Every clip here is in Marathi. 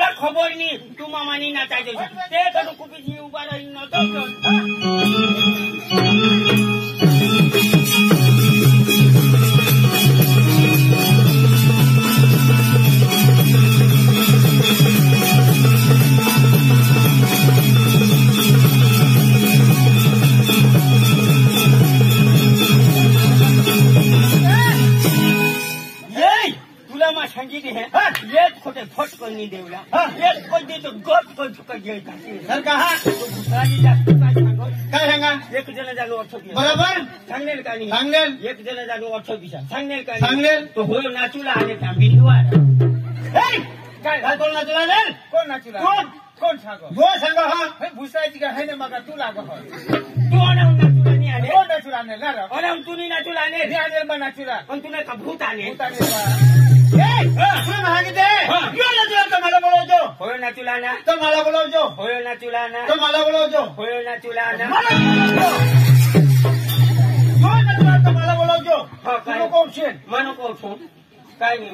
मला खबर नाही तू मामानी नाचायचं ते करून कुपीची उभा राहील नव्हतं सांगितले एक खोटे फट करनी देवला एक पद्धती तो गप कर चुका घ्यायचा सर का काय सांगा एक जण जागो अर्थ बरोबर सांगेल का नाही सांगेल एक जण जागो अर्थ दिशा सांगेल का सांगेल तो हो नाचूला आले त्या बिंदुवार काय कोण नाचूला रे कोण नाचूला कोण कोण सांगो हो सांगो हा भुसायची का है ना मग तू लागो तू नाचूला नाही आले कोण नाचूला आले ना अरे तू नाही नाचूला आले मी आले मग नाचूला पण तुला का भूत आले मला बोलवतो होय ना तुला ना तर मला बोलवतो होय ना तुला ना तर मला बोलवतो होय ना तुला ना मला बोलवतो मन कोण काय नाही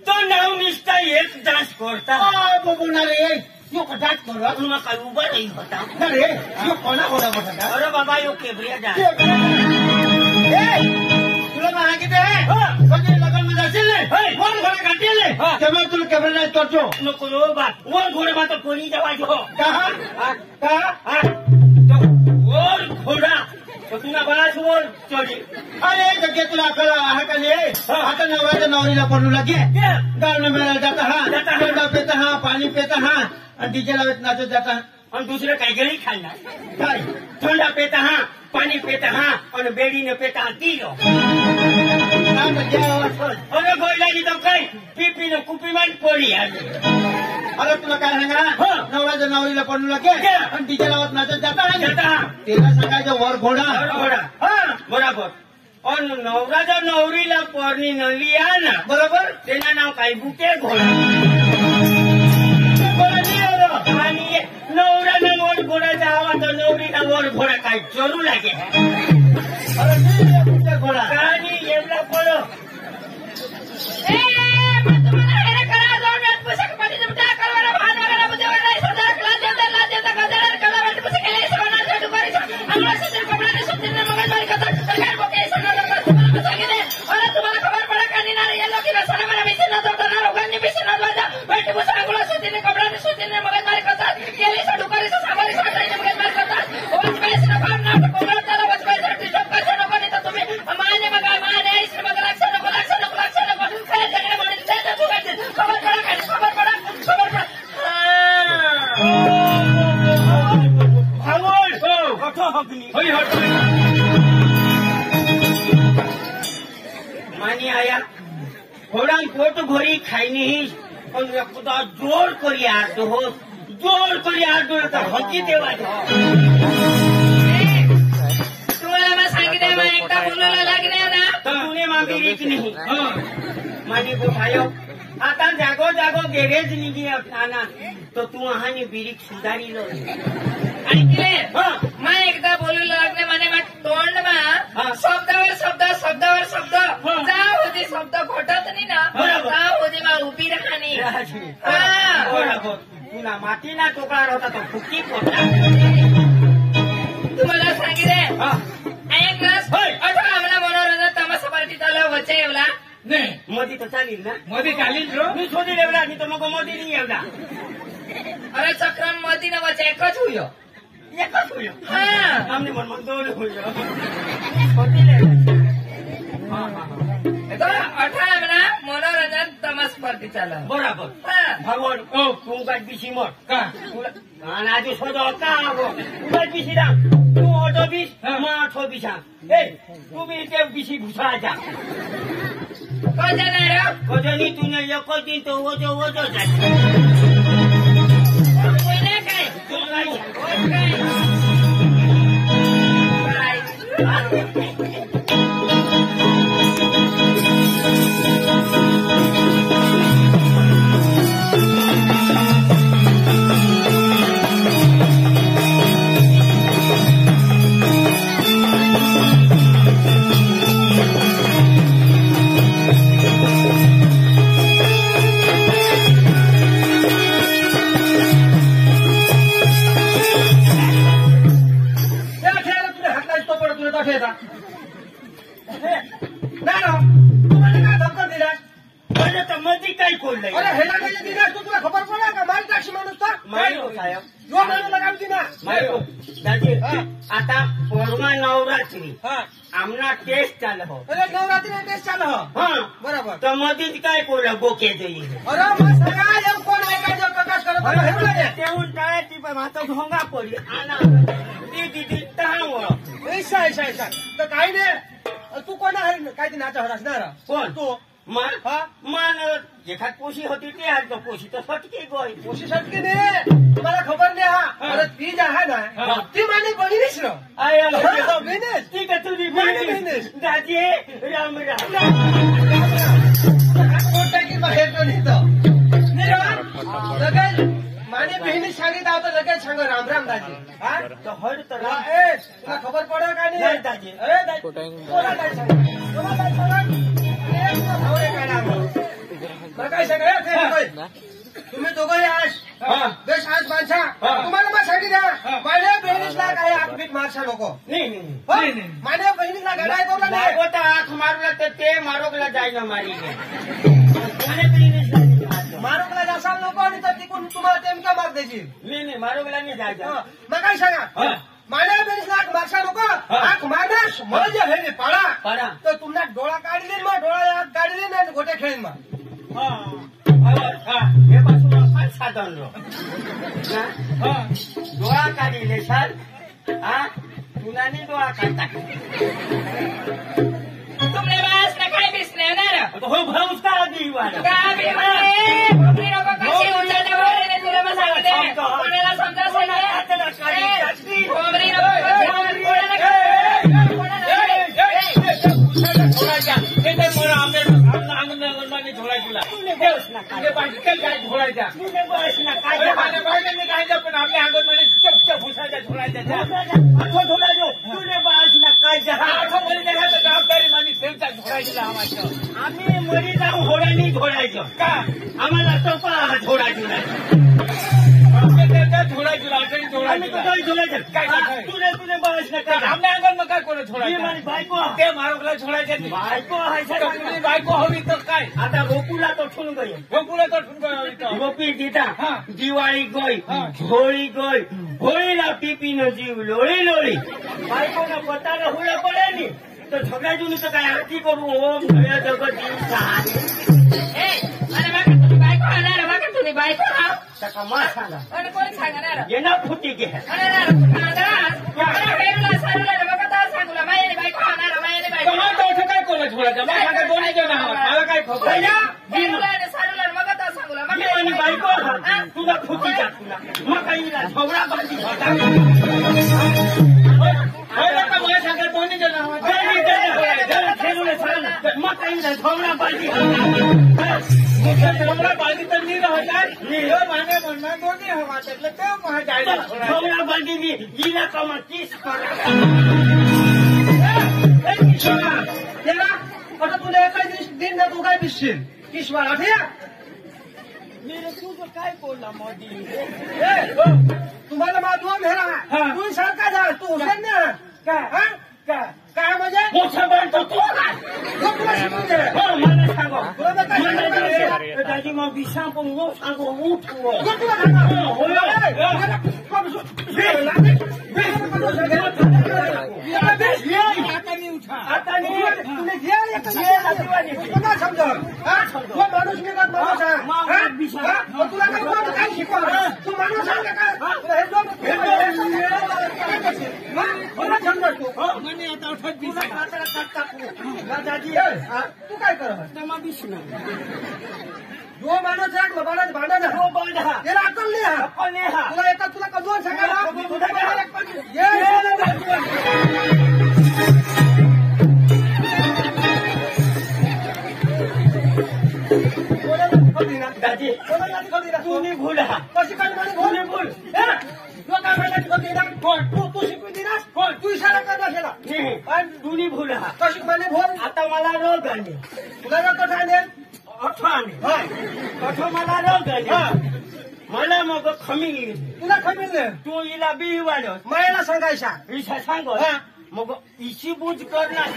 तो नाव निष्ठा एक डान्स करता काय उभा नाही होता अरे कोणा कोणा बसता अरे बाबा यो केबरिया डान्स तुला माहिती आहे लगन मध्ये असेल वन घोडा काढले तेव्हा तुला केबरिया डान्स करतो नको रो बा वन घोडा मात्र कोणी जवायचो का वन घोडा तुला बराच वर चढी अरे जगे तुला अकल आहे का नाही आता नवऱ्याच्या नवरीला पडू लागे गाल में मेरा जाता हा थंडा पेता हा पाणी पेता हा आणि डीजे लावत नाचत जाता आणि दुसरं काही गळी खाणार काय थंडा पेता हा पाणी पेता हा आणि बेडीने पेता हा ती अरे गोयलानी तो काय पिपीने कुपीमान पोळी अरे तुला काय सांगा नवऱ्याच्या नवरीला पडू लागे आणि डीजे लावत नाचत जाता त्याला सांगायचं वर घोडा बरोबर और नवराच्या नवरीला पोरणी नली आहे ना बरोबर त्याचं नाव काय बुके घोडा आणि नवऱ्यानं वर घोड्याचा आवाज नवरीला वर घोडा काय चोरू लागे बुके घोडा आणि एवढा पडो मानी आया घोड़ा पोट घोरी खाईनी जोर करी आडो हो जोर करी आडो हकी देवा तुम्हाला सांगितलं मग एकदा बोलायला लागले ना तर तुने मागितली की नाही मानी बोलायो आता जागो जागो गॅरेज निघी ना तो तू आहानी बिरीक सुधारी लो ऐकले मग एकदा बोलू लागले म्हणे मग तोंड मा शब्दावर शब्द शब्दावर शब्द जा होती शब्द घटत नाही ना जा होती मा उभी राहणी बरोबर तुला मातीना टोकळा होता तो फुकी पोटा तुम्हाला सांगितले एक ग्लास अठरा आम्हाला मनोरंजन तमाशा पार्टी चालू वच्चे येवला नाही मोदी तो चालील ना मोदी चालील रो मी शोधी लेवला मी तो मग मोदी नाही येवला अरे चक्रम मोदी ना वच्चे एकच हुयो एकच हुयो हा आमने मन मन दोन हुयो शोधी लेवला तो 18 आम्हाला मनोरंजन तमाशा पार्टी चालू बरोबर भगवान ओ तू काय बिशी मोड का तुला आणि आधी शोधो का गो तू बिशी राम तू ऑटो बीस दाखव बिशा ए तुम्ही ते बिशी भुसाळाच्या कजनी तुने एक दिन तो ओझो ओझो जाते आता परवा नवरात्री आमना टेस्ट चाल हो नवरात्री टेस्ट चाल हो बरोबर तर मधीच काय कोण बोके देई कोण ऐकायचं प्रकाश करत तेवून टाळ्याची पण आता ढोंगा पडली आना ती दिदी तहाव ऐसा ऐसा ऐसा तर काही नाही तू कोण आहे काय ते नाचा असणार कोण तू मान एखाद पोशी होती ते आज पोशी तर फटके गोय पोशी सटकी नाही तुम्हाला खबर नाही हा ती जी आहे ना ती माझी बहिणीच ना बहिणीच ती का तुझी बहिणीच दाजी राम राम की बाहेर पण येतं लगेच माझी बहिणी सांगित आहोत लगेच सांग राम राम दाजी हा तर हर तर तुला खबर पडेल का नाही दाजी अरे दाजी कोणा काय सांग कोणा काय सांग काय सांगा तुम्ही दोघंही आज बेस आज माणसा तुम्हाला मग सांगितलं माझ्या बहिणीला काही आठवीत मारसा नको माझ्या बहिणीला गडाय करू नाही होता आख मारूला तर ते मारोगला जायला मारी मारोगला जासाल नको आणि तर तिकडून तुम्हाला नेमका मार द्यायची नाही मारोगला नाही जायचं मग काय सांगा माझ्या बहिणीला आख मारसा नको आख मारणार म्हणजे हे पाडा तर तुम्हाला डोळा काढले मग डोळा काढले नाही गोट्या खेळीन मग हे पासून फार साधन डोळा काढले साल तुलाने डोळा काढता तुमने बस ना काय दिसले ना हो भाऊस का दिवाला तुला मग सांगते कोणाला समजा पण आपल्या अंगणवाडी चपचप भुसाच्या झोळायच्या जबाबदारी माझी त्यांचा झोळायची आम्ही मरी जाऊ घोड्यानी घोडायचं का आम्हाला सोपा झोडायची नाही तुने बस नका आपल्या अंगण काय कोण झोडायचं बायको ते मारोगला झोडायचं बायको बायको हवी तर काय आता गोकुला तो ठेवून गई गोकुला तर ठेवून गोपी गीता दिवाळी गई झोळी गई होळीला पिपीनं जीव लोळी लोळी बायकोनं पताला हुळा पडेल तर सगळ्या जुनी तर काय आरती करू ओम सगळ्या जगत तुम्ही बायको सका मा सांगा कोण सांगणार येणार फुटी घे काय कोण झोडायचं दोन्ही जण मला काय खबर बायको तुला फुटी का तुला मग काही झवडा बांधी मला सांगा दोन्ही जण खेळून सांग मग काही झवडा बांधी झवडा बांधी तर नाही राहतात मागे म्हणणार दोन्ही हवा त्यातलं ते जायला झवडा बांधी मी हिला कमा 30 आता तुला एका दिन ना तू काय भिसशील किशवाळा ठेया मेरे तुझं काय बोलला मोदी तुम्हाला माझा मेहरा तू सारखा जा तू हुसेन ना काय म्हणजे मोठा बनतो तो मला सांगो दादी मग विषा पण सांगो उठ आता અને જે એક કોના સમજો હા તો માણસ ને કાત માણસ છે હા તુલા કાઈ કોણ કાઈ શીખવા તું માણસ છે કે કાઈ કોના સમજો તું મને તો અઠ બીસા ખાતર કાટતા દાદાજી તું કાઈ કરો તમા બીસના જો માણસ છે કે બાળા ભાડા ને હો બાળા એલા અકલ ને તુલા એક તુલા કદોન છે दादी तू नहीं भूला कशी काय म्हणे भूल भूल तो काय म्हणायचं होते ना कोण तू शिकून दिलास कोण तू इशारा करत असेला पण तू नहीं भूला कशी म्हणे भूल आता मला रोग आले तुला रोग आले अठवाने अठवा मला रोग आले मला मग खमी तुला खमील तू हिला बी वाढव मायला सांगायचा ईशा सांगो मग इशी बूज करणार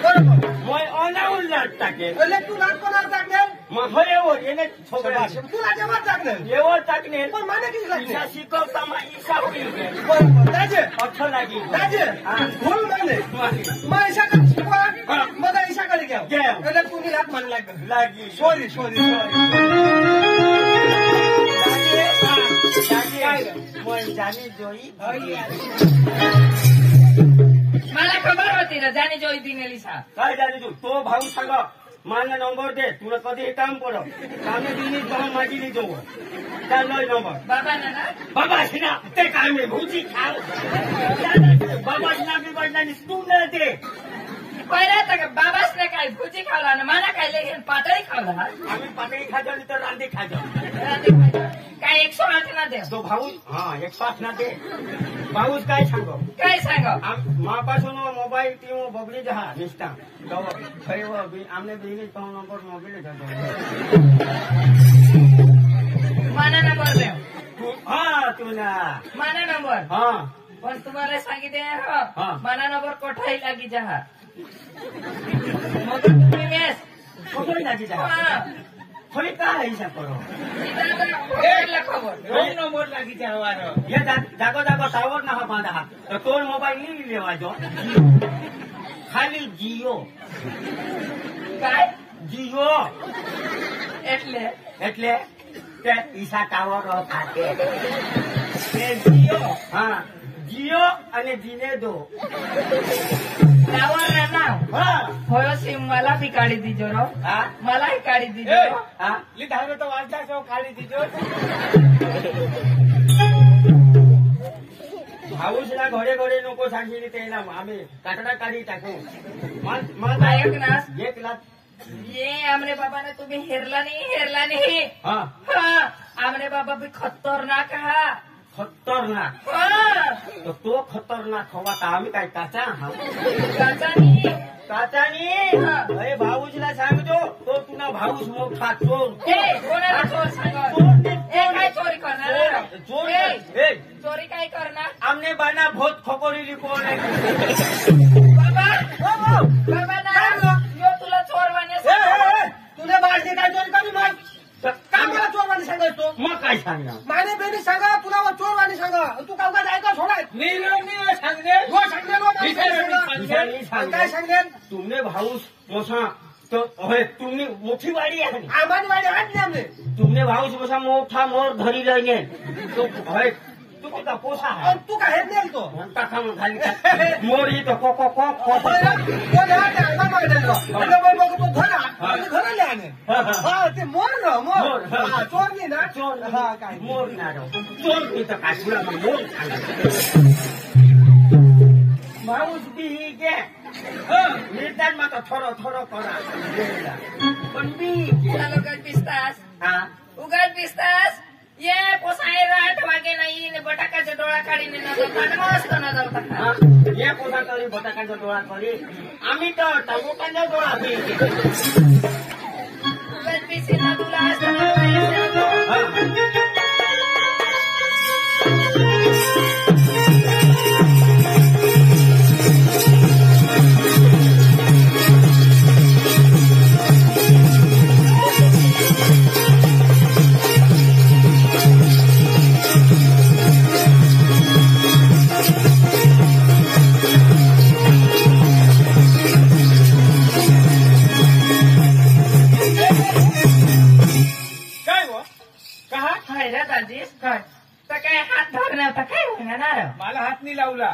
बरोबर मैं अनाउल लाट टाकेल એટલે તું નાટ કોના टाकणार मग होय એને છોકરા तुला जेव्हा टाकणार एवढ टाकणे पण माने किती लागते ईशा शिकवता मग ईशा होईल बरोबर राजे अठ्ठ लागी राजे भूल माने मग ईशा कडे शिकवा मग ईशा कडे घ्या એટલે તું ની લાत मान लागी सॉरी जानी जोई मला खबर होती ना जाणे जोई दिनेली सा काय जानी तू तो भाऊ सांग मला नंबर दे तुला कधी काम पडो कामे दिनीच भाऊ माझी नाही जाऊ चाल नंबर बाबा ना बाबा ना ते काय मी भूजी खाऊ बाबा ना बी बडला तू न दे पहिला तर बाबाच ने काय भुजी खावला ना मला काय लेगेन पातळी खावला आम्ही पातळी खाजो तर रांदे खाजो काय 108 ना दे तो भाऊ हा 108 ना दे भाऊच काय सांगो काय सांग मापासून मोबाईल ती बबली जहा निष्ठा आमने बिजली तो नंबर मोबाईल माना नंबर दे हा तुला माना नंबर हा पण तुम्हाला सांगितले माना नंबर कोठाई लागी जहा मग तुम्ही मेस कोठाई लागी जहा थोड़ी काय हिसाब करो खबर नंबर लागी जहा ये जागो टावर ना हा बांधा तो तोर मोबाईल नहीं लेवा जो खाली जियो काय जियो એટલે તે ઈશા ટાવર ખાતે जियो हा जियो અને જીનેદો टावर ना नाव होयो सिम मला बी काढी दीजो रो मलाही काढी दीजो લીધાનો તો વાંચતા છો કાઢી દીજો भाऊसला घडे घडे नको सांगितले त्याला आम्ही काकडा काढी टाकू ऐक ना 1 लाख ये आमरे बाबा ने तुम्ही हेरला नाही आमरे बाबा भी खतरनाक हा खतरनाक तो खतरनाक हवा तर आम्ही काय काचा काचानी अरे भाऊजीला सांगतो तो तुला भाऊस मोठा चोर कोणाला चोर सांग काय चोरी करणार चोरी काय करणार आमने बाना बहुत खकोरीली कोण आहे बाबा ना यो तुला चोर वाणे तुझ्या बाळशी काय चोरी करू मग काय मला चोरवाणी सांगायचो मग काय सांगणार माने बेनी सांगा तुला चोरवाणी सांगा तू का उगाच ऐका सोडाय काय सांगले तुमने भाऊस मोसा तो तुम्ही मोठी वाडी आहे आम्हानी वाडी हात नाही आमने तुमने भाऊस मोसा मोठा मोर धरी लईने तो तू का पोसा आहे तू काय हेत नाही तो टाका मग खाली मोर ही तो को ते मोर चोर नाही ना चोर काय मोर ना चोर मी तर काशीला मोर भाऊस बी गे निर्धार मात्र थोडं करा पण बी उगाच पिसतास ये पोसाय 8 वागे नाही बटाकाचा डोळा काढीने न मस्त न जाऊ ये पोसा करी बटाकाचा डोळा करी आम्ही तर टमोटाचा डोळा पिसी ना तुला लावला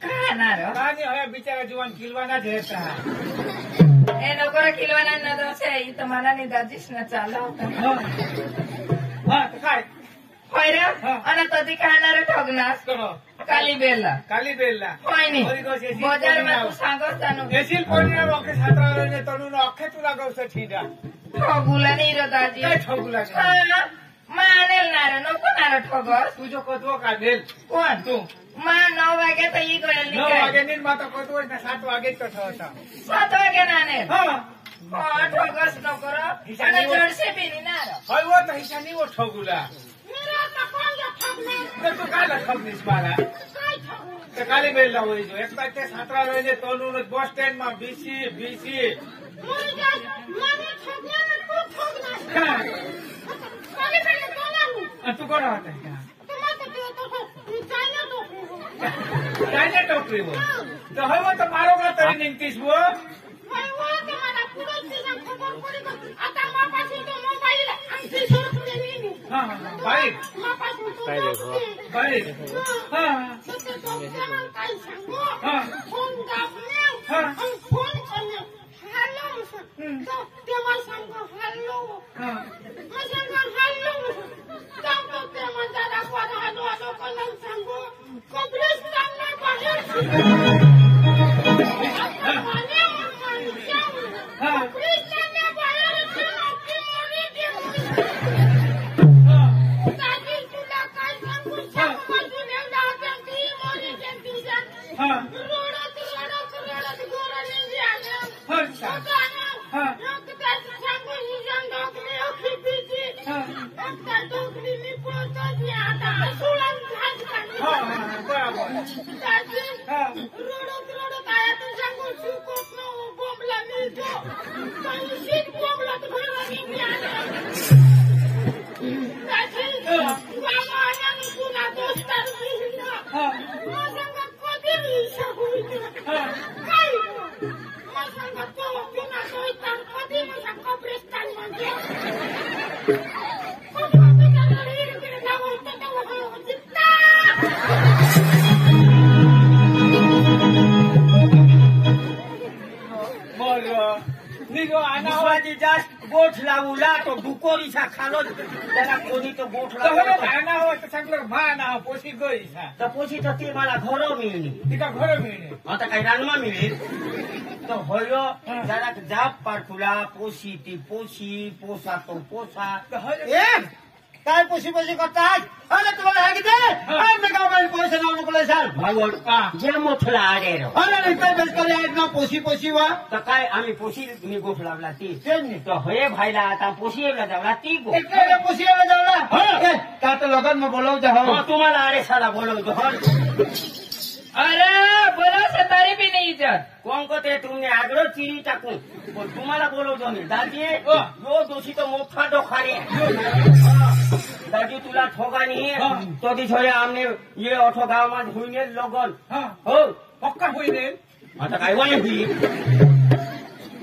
काय ना रो आणि हया बिचारा जीवन किलवाना झेता ए नोकरा किलवाना न दोसे ई तर मला नाही दाजीस ना चालला होता हा काय होय रे आणि तधी खाणार ठगनास काली बेलला होय नी बजारमा तू सांगस जानो येशील कोणीला रोखे छात्राने तणून अख्खे तुला गवस ठीडा ठगुला नाही रे दाजी काय ठगुला मानेल ना रे नको ना रे ठगस तुझो कदवो काढेल कोण तू मा 9 वागे तर ई गयल 9 वागे नीन माता कदवो ना 7 वागे कठ होता 7 वागे नाने हा ठगस नको रे आणि जडसे बिनी ना रे होय वो तर हिशानी वो ठगुला तू काय ठगनीस मला ते काली बेलला होई जो एक ते छात्राने तणून बस स्टँड मा बीसी तू कोण होता काय टोकरी वो तो हवं तर मारो का तरी निघतीस वो बाईक काय देखो बाईक निघो अनावाजी जास्त गोठ लावला तो दुकोरीसा खालो त्याला कोणी तो गोठ लावला हो तर सांगलं भाना हो पोशी गईसा तर पोशी तर ती मला घर मिळली तिका घर मिळणे आता काही रानमा मिळेल तो होयो जरा जाप पाठुला पोशी ती पोशी पोसा तो पोसा काय पोशी करतात अरे तुम्हाला सांगितले गावाला पैसे लावू नको सांग भागवत जे मोठला आडे अरे रिपेअर बेस करे ना पोशी वा तर काय आम्ही पोशी मी गोठ लावला ती तो होय भाईला आता पोशी जावला ती पोशी जावला का तर लगन में बोलवतो तुम्हाला अरे साला बोलवतो अरे बोला सतारी भी नहीं इज्जत कोण को ते तुमने आग्रह चिरी टाकून तुम्हाला बोलवतो मी दादी यो दोषी तो मोठा डोखारी दादी तुला ठोगा नाही तो दिवशी आमने ये अठो गाव मध्ये होईने लगन हो पक्का होईने आता काय वाय हुई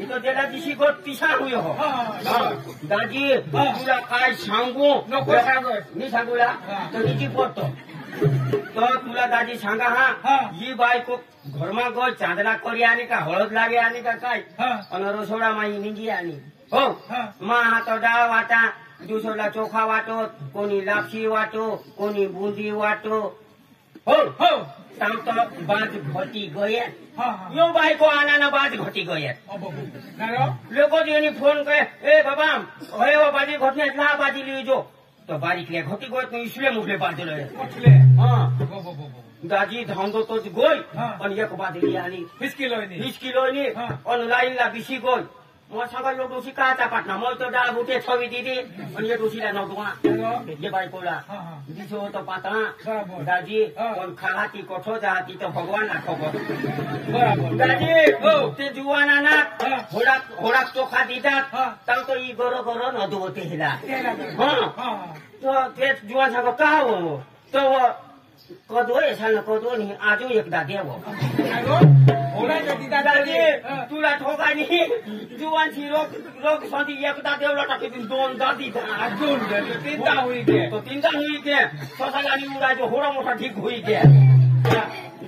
इथं त्याला दिशी गोट तिसा हुई हो दादी तुला काय सांगू नको सांगू मी सांगूला तर हिची पडतो तो तुला दादी सांगा हा ही बायको घरमा गो चांदला करी आणि का हळद लागे आणि का काय आणि रसोडा माई निंगी आणि हो मा हात डाळ वाटा दुसरला चोखा वाटो कोणी लापशी वाटो कोणी बुंदी वाटो हो हो सांगतो बाज घटी गये यो बायको आना बाज घटी गये लोक फोन करे ए बाबा हे बाजी घटना बाजी लिजो तो बारीकले घटी गयत इसले मुखले बाजूला उठले दाजी धांदो तोच गोय पण एक बाजली आली हिचकिलोनी आणि लाईनला बिशी गोय मग सगळं लोक डोशी काचा पाटना मग तो डाळ बुटे छवी दिली आणि या डोशीला नव्हतो जे बायकोला दिसो होतो पातळा दाजी पण खाला ती कोठो जा ती तर भगवान ना खबर दाजी ते जुवाना ना होडाक चोखा दितात तर तो ई गोरो गोरो नदू होते हिला तो ते जुवान सांगो का हो तो कदो येसाल कदो नाही आजो एकदा देव दादी तुला ठोका नाही जुवानची रोग साठी एकदा देवला टाकी दोन दादी दोन तीनदा होई गे तो तीनदा होई गे स्वतःला आणि उडायचो होडा मोठा ठीक होई गे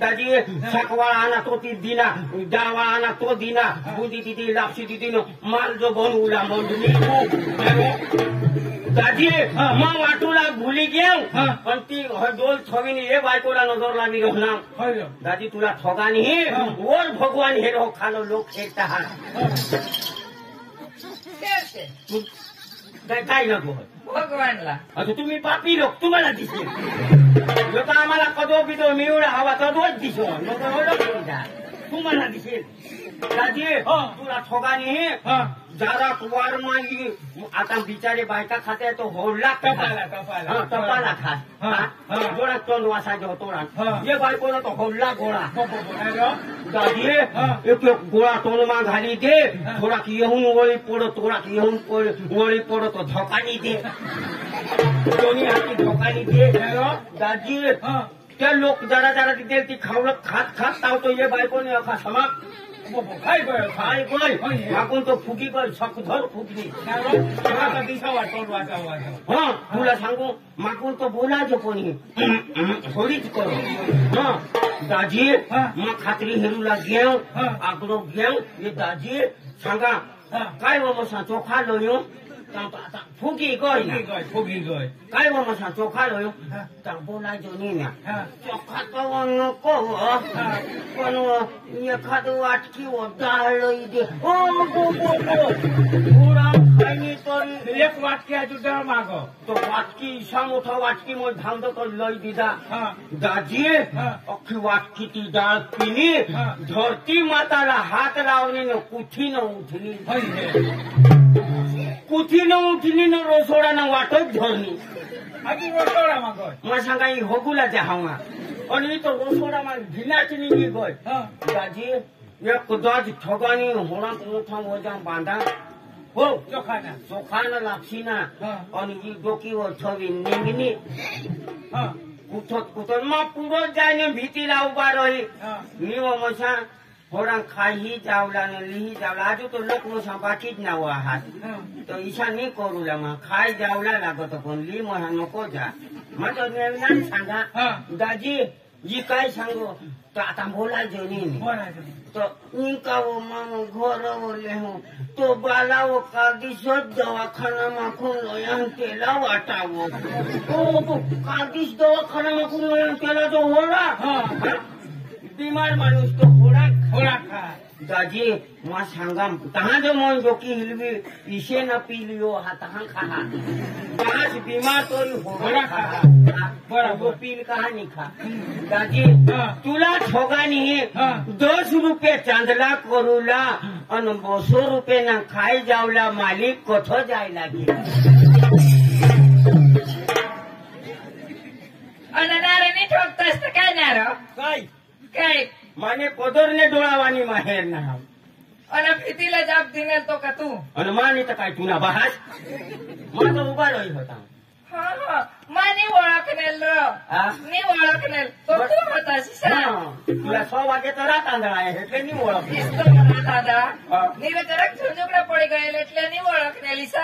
दाजी शाकवाळा आणा तो ती दिना डाळवाळा आणा तो दिना बुंदी दिदी लापशी दिदी माल जो बनवला मंडली दाजी मग वाटूला भुली घेऊ पण ती डोल थवीन हे बायकोला नजर लागली ना दाजी तुला ठोगानी वर भगवान हे रो खालो लोक खेळता काय नको भगवानला आता तुम्ही पापी लोक तुम्हाला दिसले लोक आम्हाला कदो पितो मिळून हवा कदोच दिसो तुम्हाला दिसेल दाजी तुला ठोगानी जरा वार मागी आता बिचारे बायका खाते तो होडला कपाला खा जोडा तोंड वासायचा होतो ये बायकोला तो होडला गोळा दादी एक गोळा तोंडमा घाली दे थोडा येऊन वळी पडो थोडा येऊन वळी पडो तो धोकानी दे दोन्ही हाती धोकानी दे दादी ते लोक जरा जरा तिथे ती खावलं खात खात तावतो ये बायकोने अखा समाप खाय गय मागून तो फुगी गय सकधर फुगली दिसा वाटतो हा तुला सांगू मागून तो बोलायचं कोणी थोडीच करो दाजी मग खात्री हेरूला घेऊ आकडो घेऊ हे दाजी सांगा काय बाबा चोखा लोयो फुगी गय काय बाबा चोखा लोयो बोलायचो नाही ना चोखा तो नको पण एखादं वाटकी डाळ दे खायनी तर एक वाटकी आहे तुझ्या माग तो वाटकी इशा मोठा वाटकी मग धांद तर लय दिदा दाजी अख्खी वाटकी ती डाळ पिली धरती माताला हात लावणे न कुठी न उठली कुठी न उठली न रोसोडा न वाटत धरणी रोसोडा माग मग सांगा होगुला त्या हवा आणि तो रोसोडा माग भिनाची निघी गय दाजी एक दाज ठगानी होणा मोठा मोजा बांधा हो चोखाना लापसीना आणि ही डोकीवर ठवी निघणी कुठत मग पुढं जायने भीतीला उभा रही निव मसा होरा खाही जावला न लिही जावला आजू तो लोक मसा बाकीच नाव आहात तो ईशा नाही करूला मग खाय जावला लागत पण ली महा नको जा मग तो सांगा दाजी जी काय सांगू तो आता बोलायचो नाही तो निकावो मानो घर बोले हूँ तो बालावो का दिसत दवाखाना माखून लोयान तेला वाटावो तो कादिस दवाखाना माखून लोयान तेला तो होडा बीमार माणूस तो होडा खा दाजी मा सांगा तहां जो मन डोकी हिलवी इसे न पी लियो हा तहां खा पांच बीमार तो होडा खा बड़ा पील कहा नहीं खा दाजी तुला ठोगानी 10 रुपये चांदला करूला आणि 200 रुपये ना खाई जावला मालिक कोठो जाय लागे अनाराने ठोकतोस तर काय नार काय माने कोदरने डोळावानी माहेर ना आणि भीतीला जाप दिनेल तो का तू आणि माने तर काय तुला बहास माझा उभा रही होता मानी ओळखनेल नी ओळखनेल तो तू होतास तुला 100 वाजेचा रात आंधळा आहे એટલે ની ઓળખ દાદા નીરે જરાક ઝુંઝુકડા પડી ગયેલ એટલે ની ઓળખનેલી સા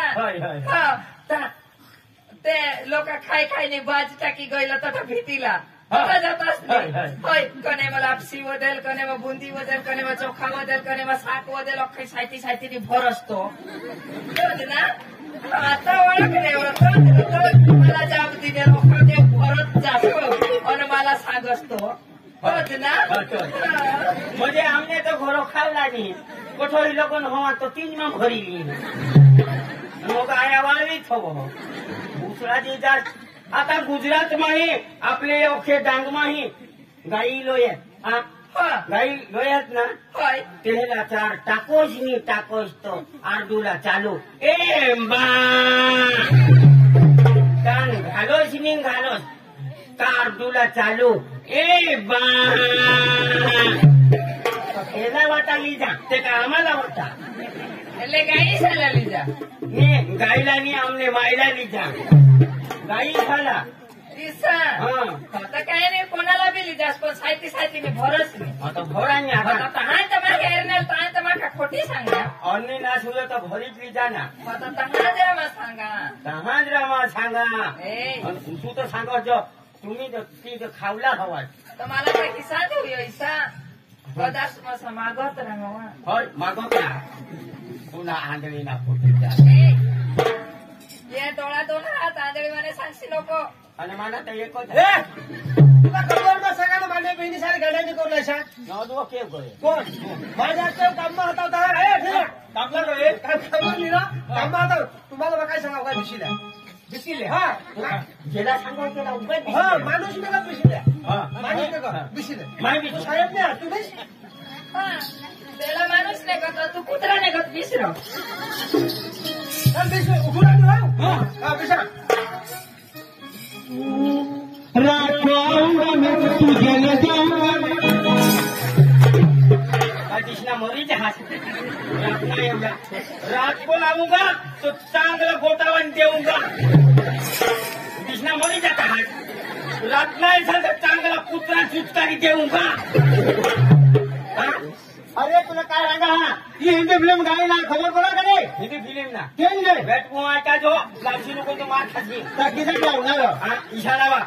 હા તે લોકા ખાઈ ખાઈને બાજ ટાકી ગયેલા તો ભીતીલા जातास होय कने मला लापसी वदेल कने मा बुंदी वदेल कने मा चोखा वदेल कने मा साक वदेल अख्खी साहिती भर असतो ना आता ओळख मला जाब दिले लोक ते भरत जातो आणि मला सांग असतो होत ना म्हणजे आमने तो घरो खावला नाही कोठोरी लोक हवा तो 3 मा भरीली मग आया वाळी थव दुसरा जी आता गुजरात माही आपले ओखे डांग माही गाई लोयत गाई लोयत ना तेला 4 टाकोस नी टाकोस तो आरडूला चालू ए बा कान घालोस नी घालोस आरडूला चालू ए बा तेला वाटा लीजा ते का आम्हाला वाटा એટલે ગાઈ સાલા લીધા ને ગાયલા ની અમને માયલા લીધા गाई झाला आता काय नाही कोणाला बी लिजास पण साहिती मी भरच नाही आता भरानी आता हाय तर मागे एरनेल ताय तर माका खोटी सांगा अन्नी ना सुले तर भरीच लिजा ना आता तहाजरा मा सांगा ए तू तर सांगा जो तुम्ही ती खावला हवा तर मला काही किस्सा देऊ ऐसा कदाच मसा मागत राहावा होय मागो का पुन्हा आंधळी ना पोटी ये डोळा दोन हात आंधळी म्हणे सांगशी नको आणि मला तर एकच तुला कबरला सगळ्यांना माझ्या बहिणी सारे गाड्यांनी करून अशा नवदो केव करे कोण माझ्या काममा होता कामला काममा होता तुम्हाला काय सांगा काय भिशील्या भिशील्या हा गेला सांगू केला उगाच हा माणूस मेला भिशील्या माणूस मेला भिशील्या माहिती तू साहेब नाही तुम्ही त्याला माणूस नाही का तू कुत्रा नाही का विसरू उठून हा बिशा कृष्णा मरी जहाज रात को लावूंगा तो चांगला गोटावन देऊंगा कृष्णा मरी जाता हात रात नाही झालं तर चांगला कुत्रा चुचकारी देऊंगा अरे तुला काय सांगा हा ही हिंदी फिल्म गाणी ना खबर पडा का नाही हिंदी फिल्म ना केम नाही बैठ का जो लाठी लोगों तो मार खाती किधर जाऊंगा इशारा वा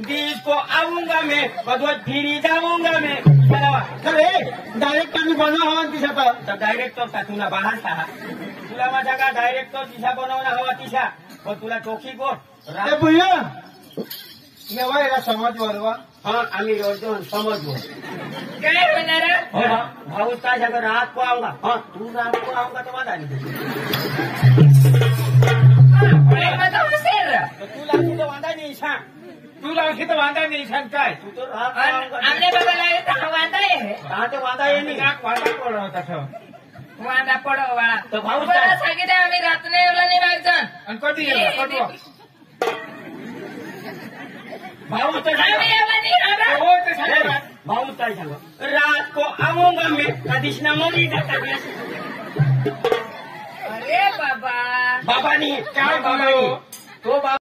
बीच को आऊंगा मैं बदवत फिरी जाऊंगा मैं इशारा वा अरे डायरेक्ट आम्ही बनवा हवा तिशा तर डायरेक्टर का तुला बाहेर था तुला माझा का डायरेक्टर तिशा बनवणं हवा तिशा पण तुला चोखी कोण भैया नेवा याला समज वरवा हा आम्ही रोजो समजलो काय होणार भाऊ काय जगह रात को आऊंगा हाँ तू रात को आऊंगा तो वादा नहीं तू लाखी तो वादा नहीं छा तू लाखी तो वादा नहीं छा काय तू तो रात को आऊंगा आमने बघायला वांदा आहे हाँ तो वादा ये नहीं वादा पड़ रहा था वांदा पडो वाळा तो भाऊ मला सांगितलं आम्ही रात्री एवढा नाही वागजण कधी गेला भाऊ तो भाऊ काय सांग रात को आऊंगा मैं कधीच ना मोरी जाता अरे बाबा बाबा नहीं क्या बाबा तो बाबा